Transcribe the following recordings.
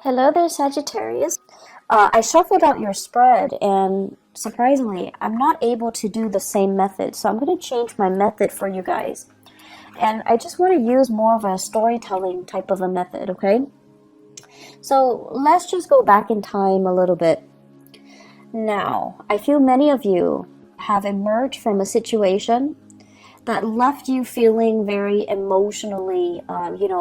Hello there, Sagittarius. I shuffled out your spread, and surprisingly, I'm not able to do the same method. So I'm going to change my method for you guys. And I just want to use more of a storytelling type of a method, okay? So let's just go back in time a little bit. Now, I feel many of you have emerged from a situation that left you feeling very emotionally,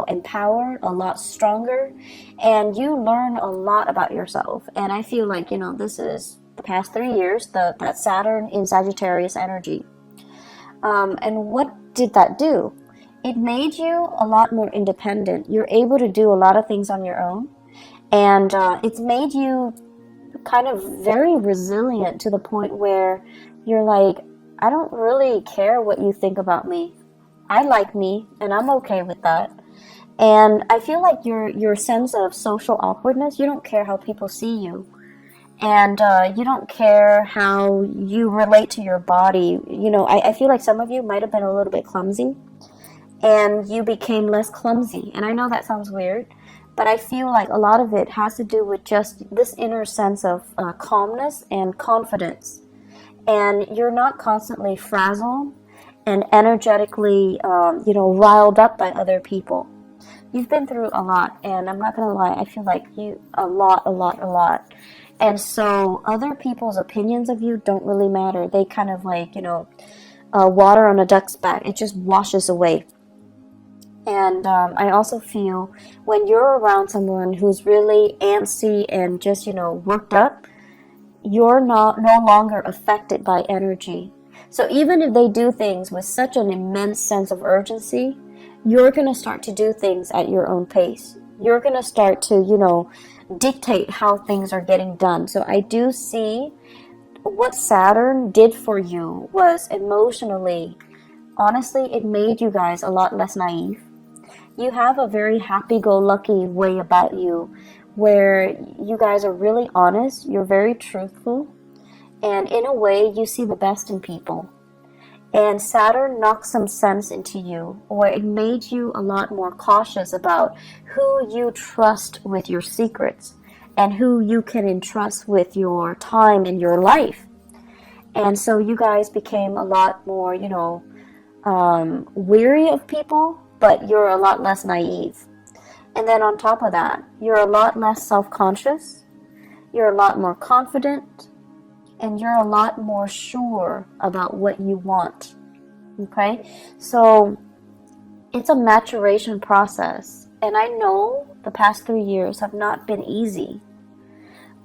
empowered, a lot stronger, and you learn a lot about yourself. And I feel like, this is the past 3 years, that Saturn in Sagittarius energy. And what did that do? It made you a lot more independent. You're able to do a lot of things on your own. And it's made you kind of very resilient to the point where you're like, I don't really care what you think about me. I like me, and I'm okay with that. And I feel like your sense of social awkwardness, you don't care how people see you. And you don't care how you relate to your body. I feel like some of you might have been a little bit clumsy, and you became less clumsy. And I know that sounds weird, but I feel like a lot of it has to do with just this inner sense of calmness and confidence. And you're not constantly frazzled and energetically, riled up by other people. You've been through a lot, and I'm not going to lie, I feel like you, a lot. And so other people's opinions of you don't really matter. They kind of like, water on a duck's back. It just washes away. And I also feel when you're around someone who's really antsy and just, worked up, you're no longer affected by energy. So even if they do things with such an immense sense of urgency, you're going to start to do things at your own pace. You're going to start to, dictate how things are getting done. So I do see what Saturn did for you was emotionally, honestly, it made you guys a lot less naive. You have a very happy-go-lucky way about you, where you guys are really honest, you're very truthful, and in a way you see the best in people. And Saturn knocked some sense into you, or it made you a lot more cautious about who you trust with your secrets and who you can entrust with your time and your life. And so you guys became a lot more, weary of people, but you're a lot less naive. And then on top of that, you're a lot less self-conscious, you're a lot more confident, and you're a lot more sure about what you want. Okay? So it's a maturation process. And I know the past 3 years have not been easy.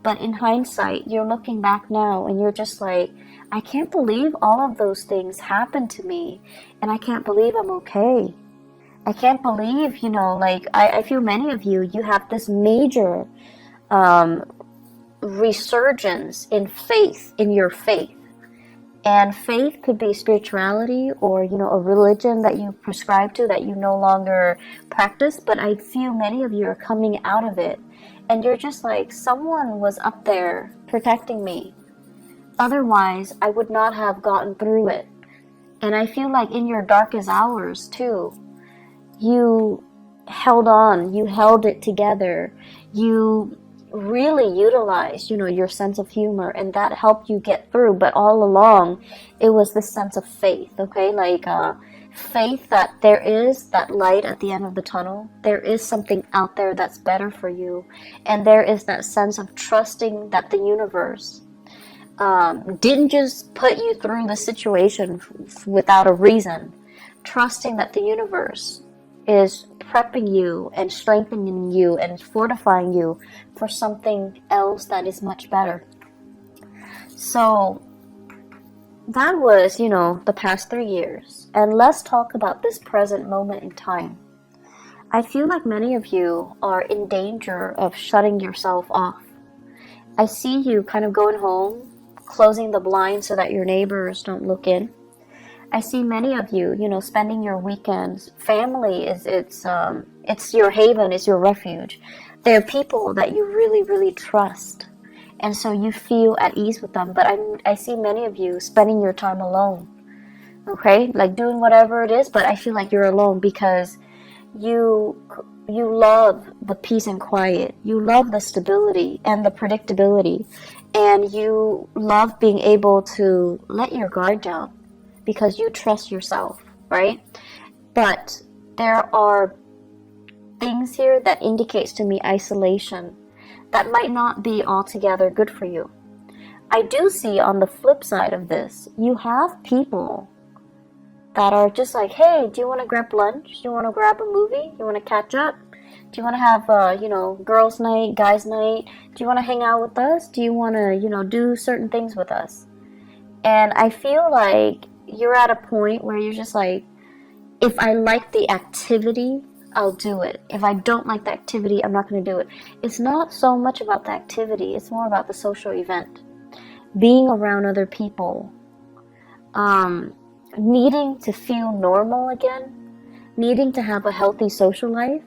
But in hindsight, you're looking back now and you're just like, I can't believe all of those things happened to me. And I can't believe I'm okay. I can't believe, I feel many of you have this major resurgence in faith, in your faith. And faith could be spirituality or, a religion that you prescribe to that you no longer practice. But I feel many of you are coming out of it. And you're just like, someone was up there protecting me. Otherwise, I would not have gotten through it. And I feel like in your darkest hours, too, you held on, you held it together, you really utilized, your sense of humor, and that helped you get through. But all along, it was this sense of faith, okay? Faith that there is that light at the end of the tunnel. There is something out there that's better for you. And there is that sense of trusting that the universe didn't just put you through the situation without a reason. Trusting that the universe is prepping you and strengthening you and fortifying you for something else that is much better. So that was, the past 3 years. And let's talk about this present moment in time. I feel like many of you are in danger of shutting yourself off. I see you kind of going home, closing the blinds so that your neighbors don't look in. I see many of you, spending your weekends. Family it's your haven, it's your refuge. They're people that you really, really trust. And so you feel at ease with them. But I see many of you spending your time alone. Okay? Like doing whatever it is, but I feel like you're alone because you love the peace and quiet. You love the stability and the predictability, and you love being able to let your guard down because you trust yourself, right? But there are things here that indicates to me isolation that might not be altogether good for you. I do see on the flip side of this, you have people that are just like, hey, do you want to grab lunch? Do you want to grab a movie? You want to catch up? Do you want to have, girls' night, guys' night? Do you want to hang out with us? Do you want to, do certain things with us? And I feel like you're at a point where you're just like, if I like the activity, I'll do it. If I don't like the activity, I'm not going to do it. It's not so much about the activity. It's more about the social event. Being around other people. Needing to feel normal again. Needing to have a healthy social life.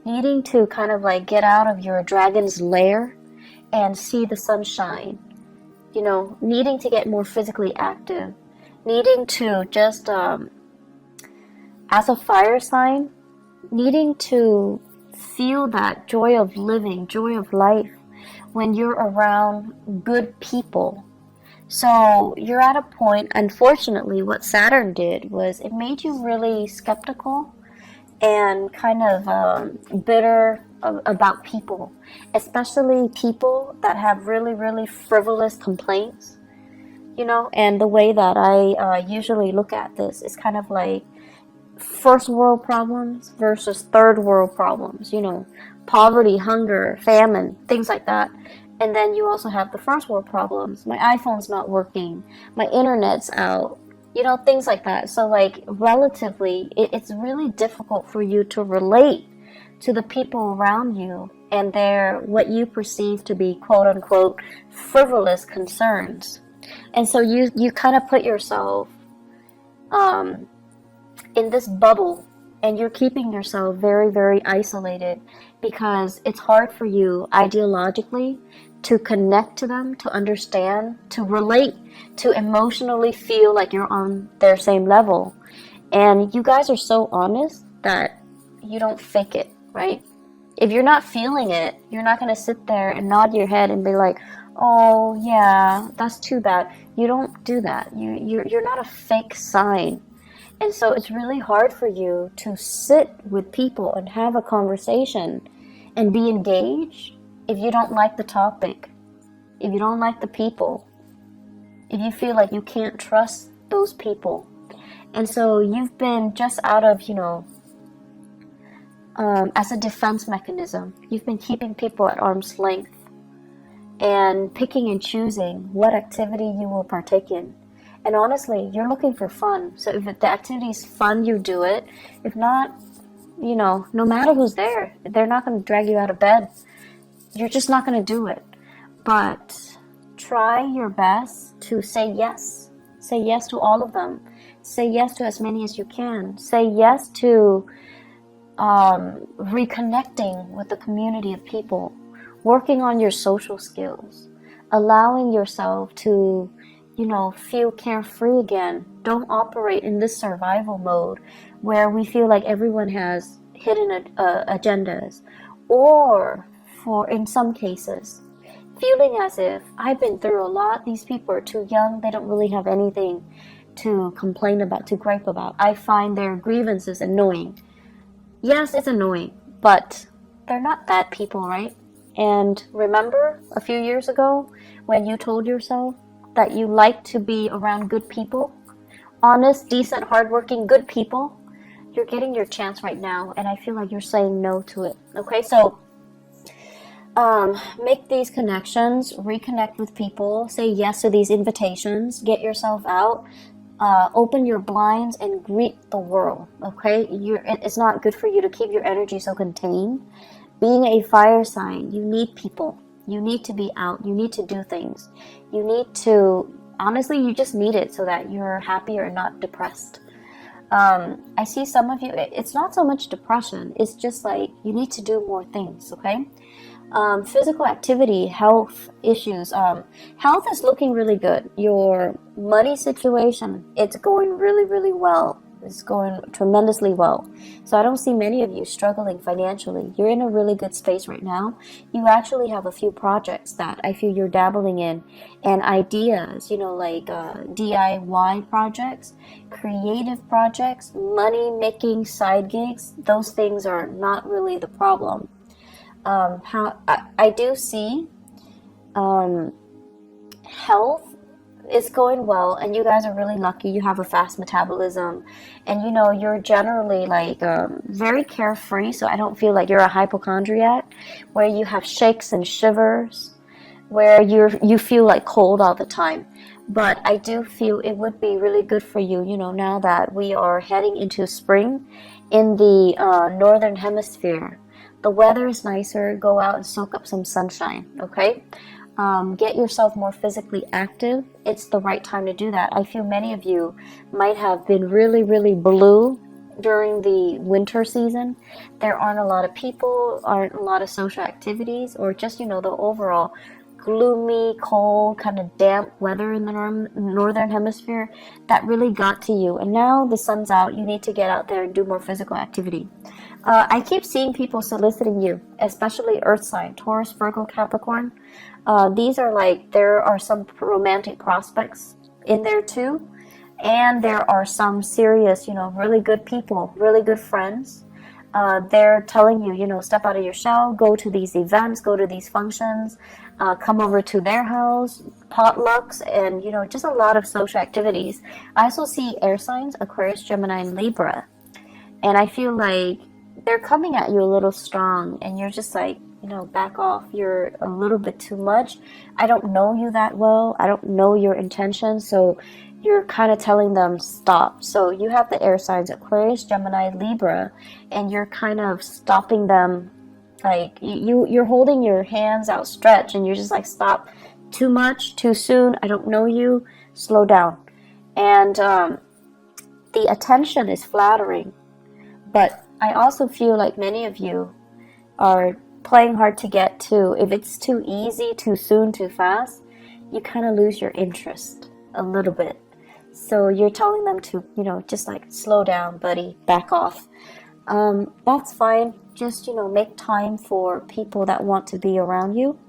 Needing to kind of like get out of your dragon's lair and see the sunshine. Needing to get more physically active. Needing to just, as a fire sign, needing to feel that joy of living, joy of life when you're around good people. So you're at a point, unfortunately, what Saturn did was it made you really skeptical and kind of bitter about people, especially people that have really, really frivolous complaints, and the way that I usually look at this is kind of like first world problems versus third world problems, poverty, hunger, famine, things like that. And then you also have the first world problems. My iPhone's not working, my internet's out, things like that. So like relatively, it's really difficult for you to relate to the people around you and their, what you perceive to be quote unquote frivolous concerns. And so you kind of put yourself in this bubble, and you're keeping yourself very, very isolated because it's hard for you ideologically to connect to them, to understand, to relate, to emotionally feel like you're on their same level. And you guys are so honest that you don't fake it, right? If you're not feeling it, you're not going to sit there and nod your head and be like, oh yeah, that's too bad. You don't do that. You're not a fake sign. And so it's really hard for you to sit with people and have a conversation and be engaged if you don't like the topic, if you don't like the people, if you feel like you can't trust those people. And so you've been just out of, as a defense mechanism, you've been keeping people at arm's length and picking and choosing what activity you will partake in. And honestly, you're looking for fun. So if the activity is fun, you do it. If not, no matter who's there, they're not going to drag you out of bed. You're just not going to do it. But try your best to say yes. Say yes to all of them. Say yes to as many as you can. Say yes to reconnecting with the community of people. Working on your social skills. Allowing yourself to feel carefree again. Don't operate in this survival mode where we feel like everyone has hidden agendas, or in some cases, feeling as if I've been through a lot, these people are too young, they don't really have anything to complain about, to gripe about. I find their grievances annoying. Yes, it's annoying, but they're not bad people, right? And remember a few years ago when you told yourself that you like to be around good people, honest, decent, hardworking, good people? You're getting your chance right now, and I feel like you're saying no to it. Okay, so make these connections, reconnect with people, say yes to these invitations, get yourself out, open your blinds and greet the world. Okay, it's not good for you to keep your energy so contained. Being a fire sign, you need people. You need to be out. You need to do things. You need to, honestly, you just need it so that you're happier and not depressed. I see some of you, it's not so much depression. It's just like you need to do more things, okay? Physical activity, health issues. Health is looking really good. Your money situation, it's going really, really well. is going tremendously well. So I don't see many of you struggling financially. You're in a really good space right now. You actually have a few projects that I feel you're dabbling in, and ideas, you know, like DIY projects, creative projects, money making side gigs. Those things are not really the problem. I do see health is going well, and you guys are really lucky. You have a fast metabolism, and you know, you're generally like very carefree, so I don't feel like you're a hypochondriac where you have shakes and shivers, where you feel like cold all the time. But I do feel it would be really good for you, you know, now that we are heading into spring in the northern hemisphere. The weather is nicer. Go out and soak up some sunshine, okay? Get yourself more physically active. It's the right time to do that. I feel many of you might have been really, really blue during the winter season. There aren't a lot of people, aren't a lot of social activities, or just, you know, the overall gloomy, cold, kind of damp weather in the northern hemisphere that really got to you. And now the sun's out. You need to get out there and do more physical activity. I keep seeing people soliciting you, especially earth sign, Taurus, Virgo, Capricorn. These are like, there are some romantic prospects in there too. And there are some serious, you know, really good people, really good friends. They're telling you, you know, step out of your shell, go to these events, go to these functions, come over to their house, potlucks, and, you know, just a lot of social activities. I also see air signs, Aquarius, Gemini, and Libra. And I feel like they're coming at you a little strong, and you're just like, you know, back off. You're a little bit too much. I don't know you that well. I don't know your intentions. So you're kind of telling them stop. So you have the air signs, Aquarius, Gemini, Libra, and you're kind of stopping them. Like you're holding your hands outstretched, and you're just like, stop, too much, too soon. I don't know you. Slow down. And the attention is flattering, but I also feel like many of you are playing hard to get to. If it's too easy, too soon, too fast, you kind of lose your interest a little bit. So you're telling them to, you know, just like slow down, buddy, back off. That's fine. Just, you know, make time for people that want to be around you.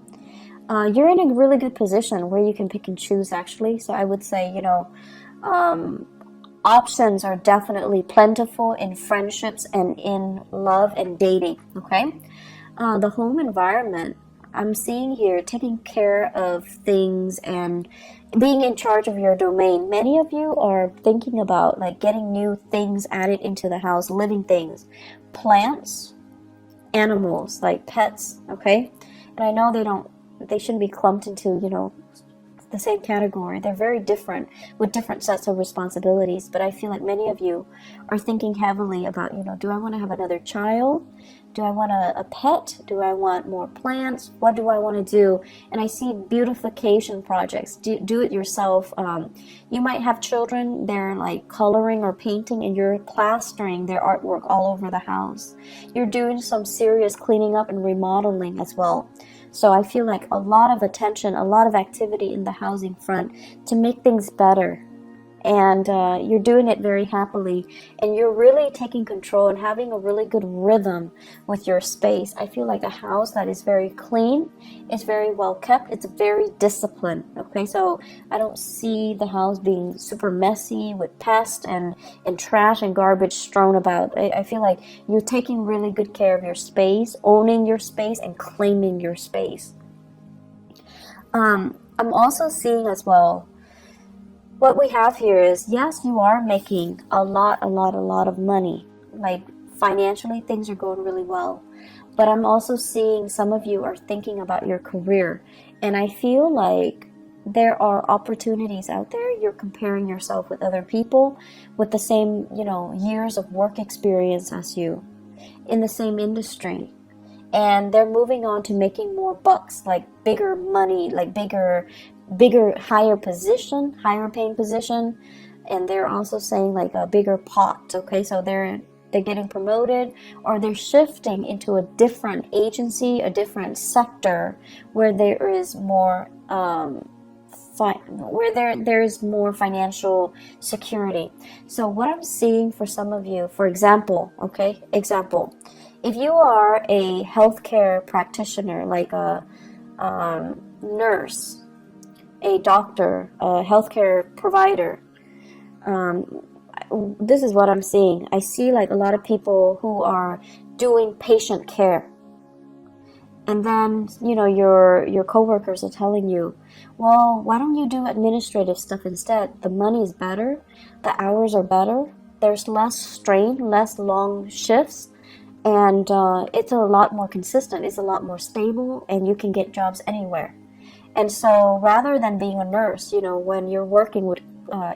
You're in a really good position where you can pick and choose, actually. So I would say, you know, options are definitely plentiful in friendships and in love and dating, okay? The home environment, I'm seeing here, taking care of things and being in charge of your domain. Many of you are thinking about like getting new things added into the house, living things, plants, animals, like pets, okay? And I know they shouldn't be clumped into, you know, the same category. They're very different with different sets of responsibilities, but I feel like many of you are thinking heavily about, you know, do I want to have another child? Do I want a pet? Do I want more plants? What do I want to do? And I see beautification projects, do it yourself. You might have children, they're like coloring or painting, and you're plastering their artwork all over the house. You're doing some serious cleaning up and remodeling as well. So I feel like a lot of attention, a lot of activity in the housing front to make things better. And you're doing it very happily. And you're really taking control and having a really good rhythm with your space. I feel like a house that is very clean, it's very well kept, it's very disciplined. Okay, so I don't see the house being super messy with pests and trash and garbage strewn about. I feel like you're taking really good care of your space, owning your space, and claiming your space. I'm also seeing as well, what we have here is, yes, you are making a lot of money. Like financially, things are going really well. But I'm also seeing some of you are thinking about your career. And I feel like there are opportunities out there. You're comparing yourself with other people with the same, you know, years of work experience as you in the same industry. And they're moving on to making more bucks, like bigger money, like bigger, higher paying position. And they're also saying like a bigger pot. Okay, so they're getting promoted, or they're shifting into a different agency, a different sector where there is more there's more financial security. So what I'm seeing for some of you, for example, okay, if you are a healthcare practitioner, like a nurse, a doctor, a healthcare provider, this is what I'm seeing. I see like a lot of people who are doing patient care. And then, your coworkers are telling you, well, why don't you do administrative stuff instead? The money is better, the hours are better, there's less strain, less long shifts, and it's a lot more consistent, it's a lot more stable, and you can get jobs anywhere. And so rather than being a nurse, when you're working with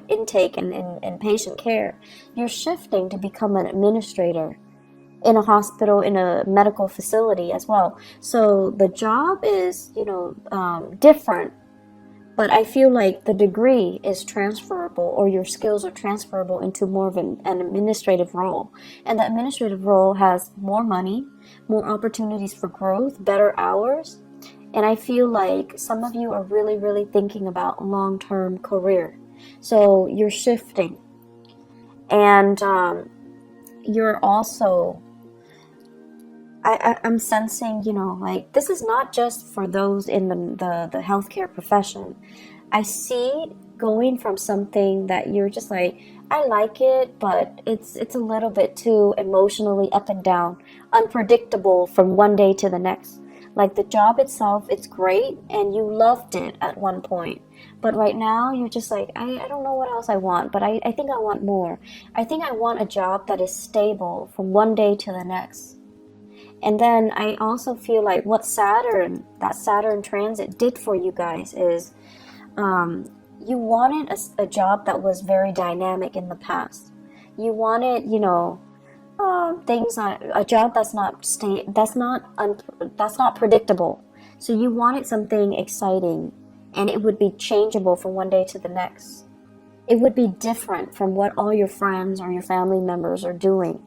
intake and patient care, you're shifting to become an administrator in a hospital, in a medical facility as well. So the job is, different, but I feel like the degree is transferable, or your skills are transferable into more of an administrative role. And the administrative role has more money, more opportunities for growth, better hours. And I feel like some of you are really, really thinking about long-term career. So you're shifting. And you're also, I'm sensing, like this is not just for those in the healthcare profession. I see going from something that you're just like, I like it, but it's a little bit too emotionally up and down, unpredictable from one day to the next. Like the job itself, it's great, and you loved it at one point. But right now, you're just like, I don't know what else I want, but I think I want more. I think I want a job that is stable from one day to the next. And then I also feel like what that Saturn transit did for you guys is you wanted a job that was very dynamic in the past. You wanted, a job that's not predictable. So you wanted something exciting, and it would be changeable from one day to the next. It would be different from what all your friends or your family members are doing.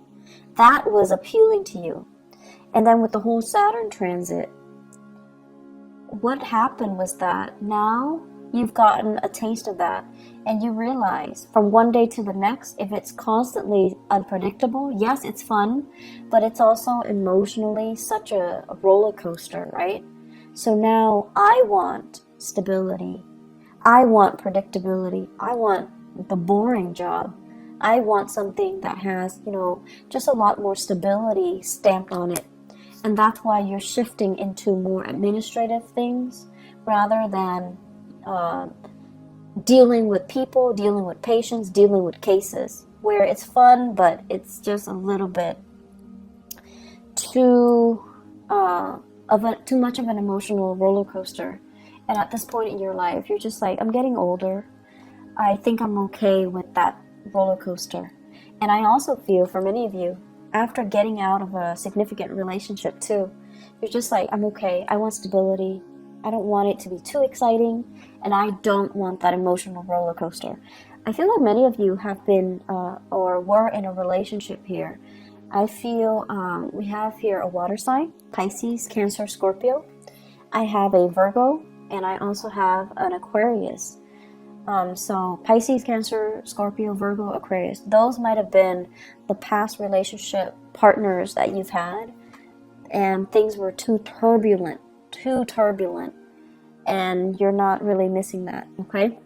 That was appealing to you. And then with the whole Saturn transit, what happened was that now you've gotten a taste of that, and you realize from one day to the next, if it's constantly unpredictable, yes, it's fun, but it's also emotionally such a roller coaster, right? So now I want stability. I want predictability. I want the boring job. I want something that has, just a lot more stability stamped on it. And that's why you're shifting into more administrative things rather than dealing with people, dealing with patients, dealing with cases, where it's fun, but it's just a little bit too much of an emotional roller coaster. And at this point in your life, you're just like, I'm getting older. I think I'm okay with that roller coaster. And I also feel for many of you, after getting out of a significant relationship too, you're just like, I'm okay. I want stability. I don't want it to be too exciting, and I don't want that emotional roller coaster. I feel like many of you have been or were in a relationship here. I feel we have here a water sign, Pisces, Cancer, Scorpio. I have a Virgo, and I also have an Aquarius. So Pisces, Cancer, Scorpio, Virgo, Aquarius. Those might have been the past relationship partners that you've had, and things were too turbulent, and you're not really missing that, okay?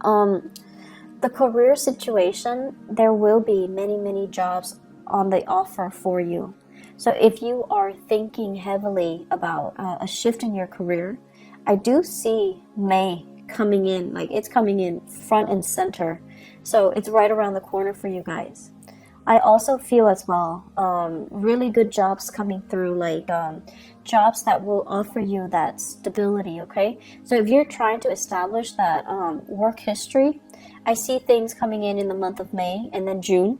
The career situation, there will be many, many jobs on the offer for you. So if you are thinking heavily about a shift in your career, I do see May coming in, like it's coming in front and center. So it's right around the corner for you guys. I also feel as well, really good jobs coming through, like jobs that will offer you that stability, okay? So if you're trying to establish that work history, I see things coming in the month of May and then June.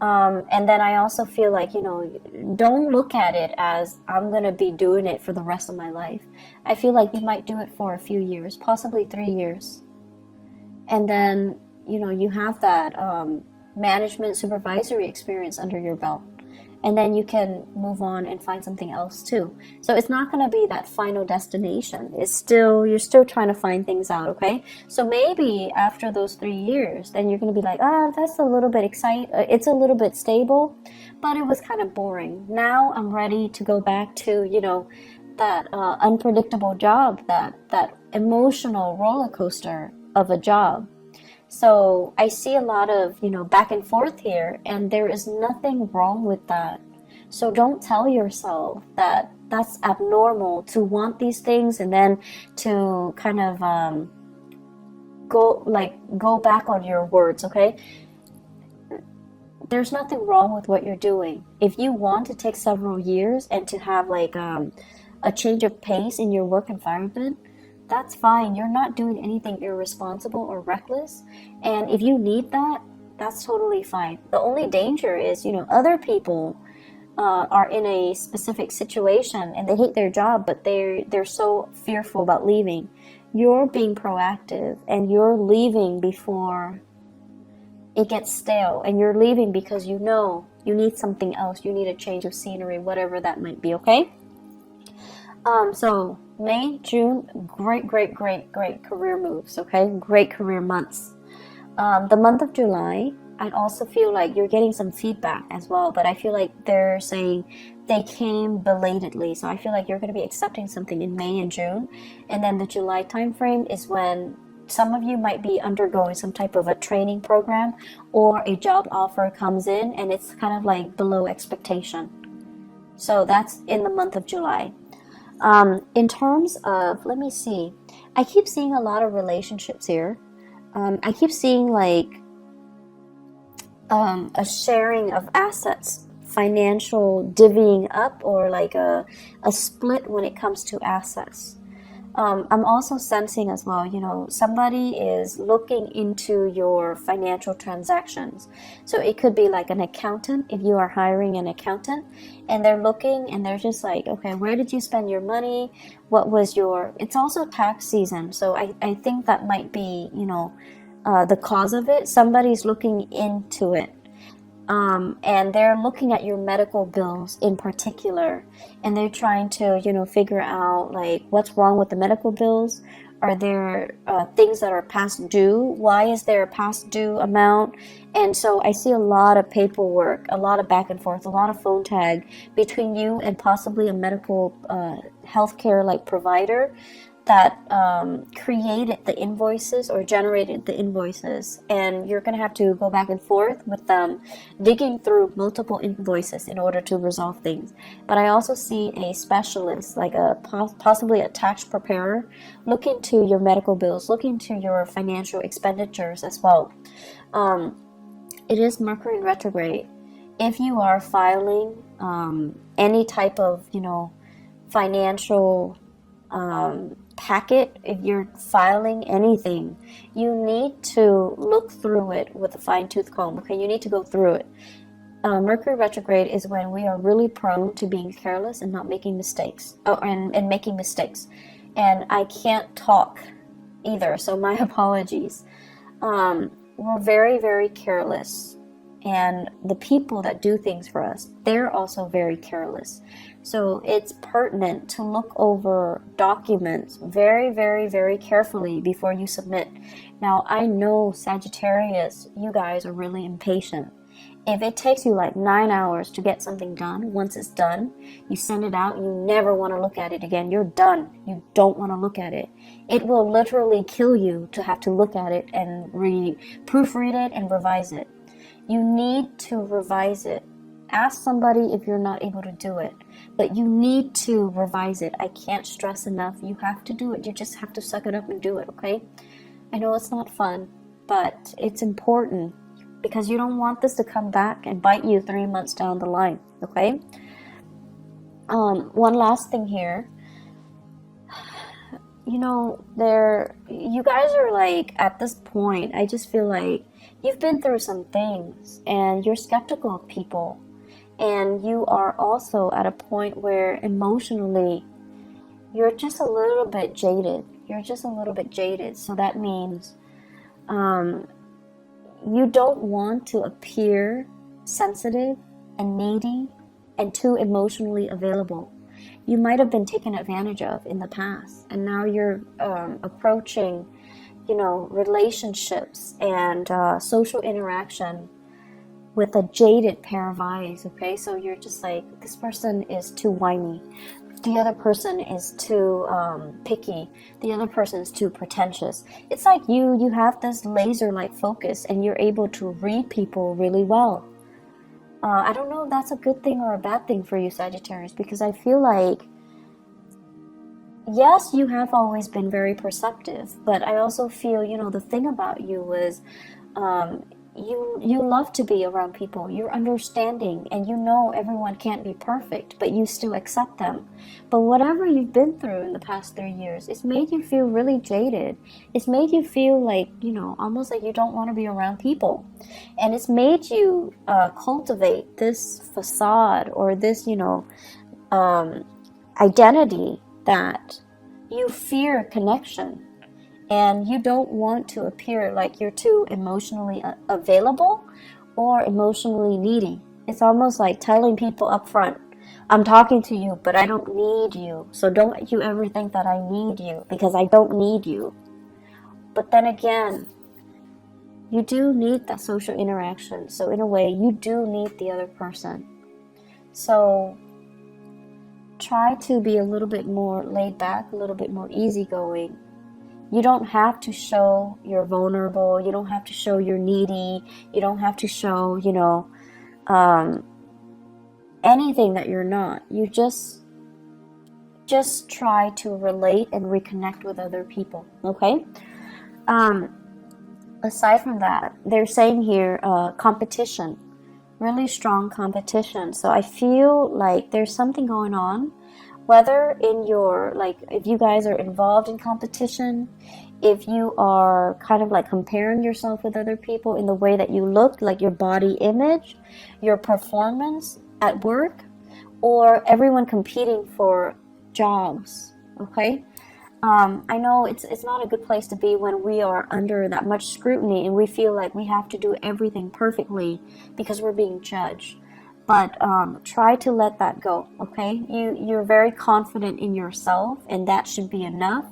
And then I also feel like, don't look at it as I'm going to be doing it for the rest of my life. I feel like you might do it for a few years, possibly 3 years. And then, you have that management supervisory experience under your belt. and then you can move on and find something else too. So it's not going to be that final destination. It's still, you're still trying to find things out, okay? So maybe after those 3 years, then you're going to be like, that's a little bit it's a little bit stable, but it was kind of boring. Now I'm ready to go back to, that unpredictable job, that emotional roller coaster of a job. So I see a lot of, back and forth here, and there is nothing wrong with that. So don't tell yourself that that's abnormal to want these things and then to kind of go back on your words, okay? There's nothing wrong with what you're doing. If you want to take several years and to have like a change of pace in your work environment, that's fine. You're not doing anything irresponsible or reckless. And if you need that, that's totally fine. The only danger is, other people are in a specific situation and they hate their job, but they're so fearful about leaving. You're being proactive and you're leaving before it gets stale, and you're leaving because you need something else. You need a change of scenery, whatever that might be, okay? So May, June, great career moves, okay? Great career months. The month of July, I also feel like you're getting some feedback as well, but I feel like they're saying they came belatedly. So I feel like you're going to be accepting something in May and June. And then the July time frame is when some of you might be undergoing some type of a training program or a job offer comes in and it's kind of like below expectation. So that's in the month of July. In terms of, let me see, I keep seeing a lot of relationships here. I keep seeing like a sharing of assets, financial divvying up, or like a split when it comes to assets. I'm also sensing as well, somebody is looking into your financial transactions. So it could be like an accountant, if you are hiring an accountant, and they're looking and they're just like, okay, where did you spend your money? What was it's also tax season. So I think that might be, the cause of it. Somebody's looking into it. And they're looking at your medical bills in particular, and they're trying to, figure out like what's wrong with the medical bills. Are there things that are past due? Why is there a past due amount? And so I see a lot of paperwork, a lot of back and forth, a lot of phone tag between you and possibly a medical healthcare like provider that created the invoices or generated the invoices, and you're going to have to go back and forth with them, digging through multiple invoices in order to resolve things. But I also see a specialist, like possibly a tax preparer, look into your medical bills, look into your financial expenditures as well. It is Mercury in retrograde. If you are filing any type of, financial packet, if you're filing anything, you need to look through it with a fine-tooth comb, okay? You need to go through it. Mercury retrograde is when we are really prone to being careless and not making mistakes, and making mistakes. And I can't talk either, so my apologies. We're very, very careless. And the people that do things for us, they're also very careless. So it's pertinent to look over documents very, very, very carefully before you submit. Now, I know Sagittarius, you guys are really impatient. If it takes you like 9 hours to get something done, once it's done, you send it out, you never want to look at it again. You're done. You don't want to look at it. It will literally kill you to have to look at it and proofread it and revise it. You need to revise it. Ask somebody if you're not able to do it, but you need to revise it. I can't stress enough. You have to do it. You just have to suck it up and do it, okay? I know it's not fun, but it's important because you don't want this to come back and bite you 3 months down the line, okay? One last thing here. You guys are like, at this point, I just feel like you've been through some things and you're skeptical of people, and you are also at a point where emotionally you're just a little bit jaded. So that means you don't want to appear sensitive and needy and too emotionally available. You might have been taken advantage of in the past, and now you're approaching, you know, relationships and social interaction with a jaded pair of eyes, okay? So you're just like, this person is too whiny. The other person is too picky. The other person is too pretentious. It's like you have this laser-like focus and you're able to read people really well. I don't know if that's a good thing or a bad thing for you, Sagittarius, because I feel like, yes, you have always been very perceptive, but I also feel, you know, the thing about you is you love to be around people. You're understanding, and you know everyone can't be perfect, but you still accept them. But whatever you've been through in the past 3 years, it's made you feel really jaded. It's made you feel like, you know, almost like you don't want to be around people. And it's made you cultivate this facade or this, you know, identity that you fear connection. And you don't want to appear like you're too emotionally available or emotionally needy. It's almost like telling people up front, I'm talking to you, but I don't need you. So don't you ever think that I need you, because I don't need you. But then again, you do need that social interaction. So in a way, you do need the other person. So try to be a little bit more laid back, a little bit more easygoing. You don't have to show you're vulnerable. You don't have to show you're needy. You don't have to show, you know, anything that you're not. You just try to relate and reconnect with other people, okay? Aside from that, they're saying here competition, really strong competition. So I feel like there's something going on, whether in your, like, if you guys are involved in competition, if you are kind of like comparing yourself with other people in the way that you look, like your body image, your performance at work, or everyone competing for jobs, okay? I know it's not a good place to be when we are under that much scrutiny and we feel like we have to do everything perfectly because we're being judged. But try to let that go, okay? You're very confident in yourself, and that should be enough.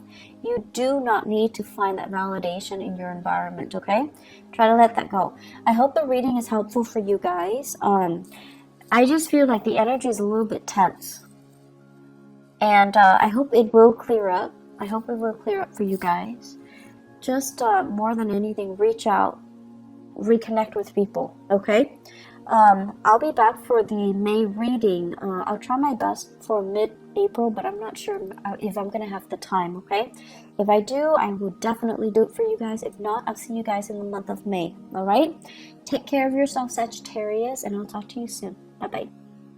You do not need to find that validation in your environment, okay? Try to let that go. I hope the reading is helpful for you guys. I just feel like the energy is a little bit tense. And I hope it will clear up. I hope it will clear up for you guys. Just more than anything, reach out, reconnect with people, okay? I'll be back for the May reading. I'll try my best for mid-April, but I'm not sure if I'm going to have the time, okay? If I do, I will definitely do it for you guys. If not, I'll see you guys in the month of May, all right? Take care of yourself, Sagittarius, and I'll talk to you soon. Bye-bye.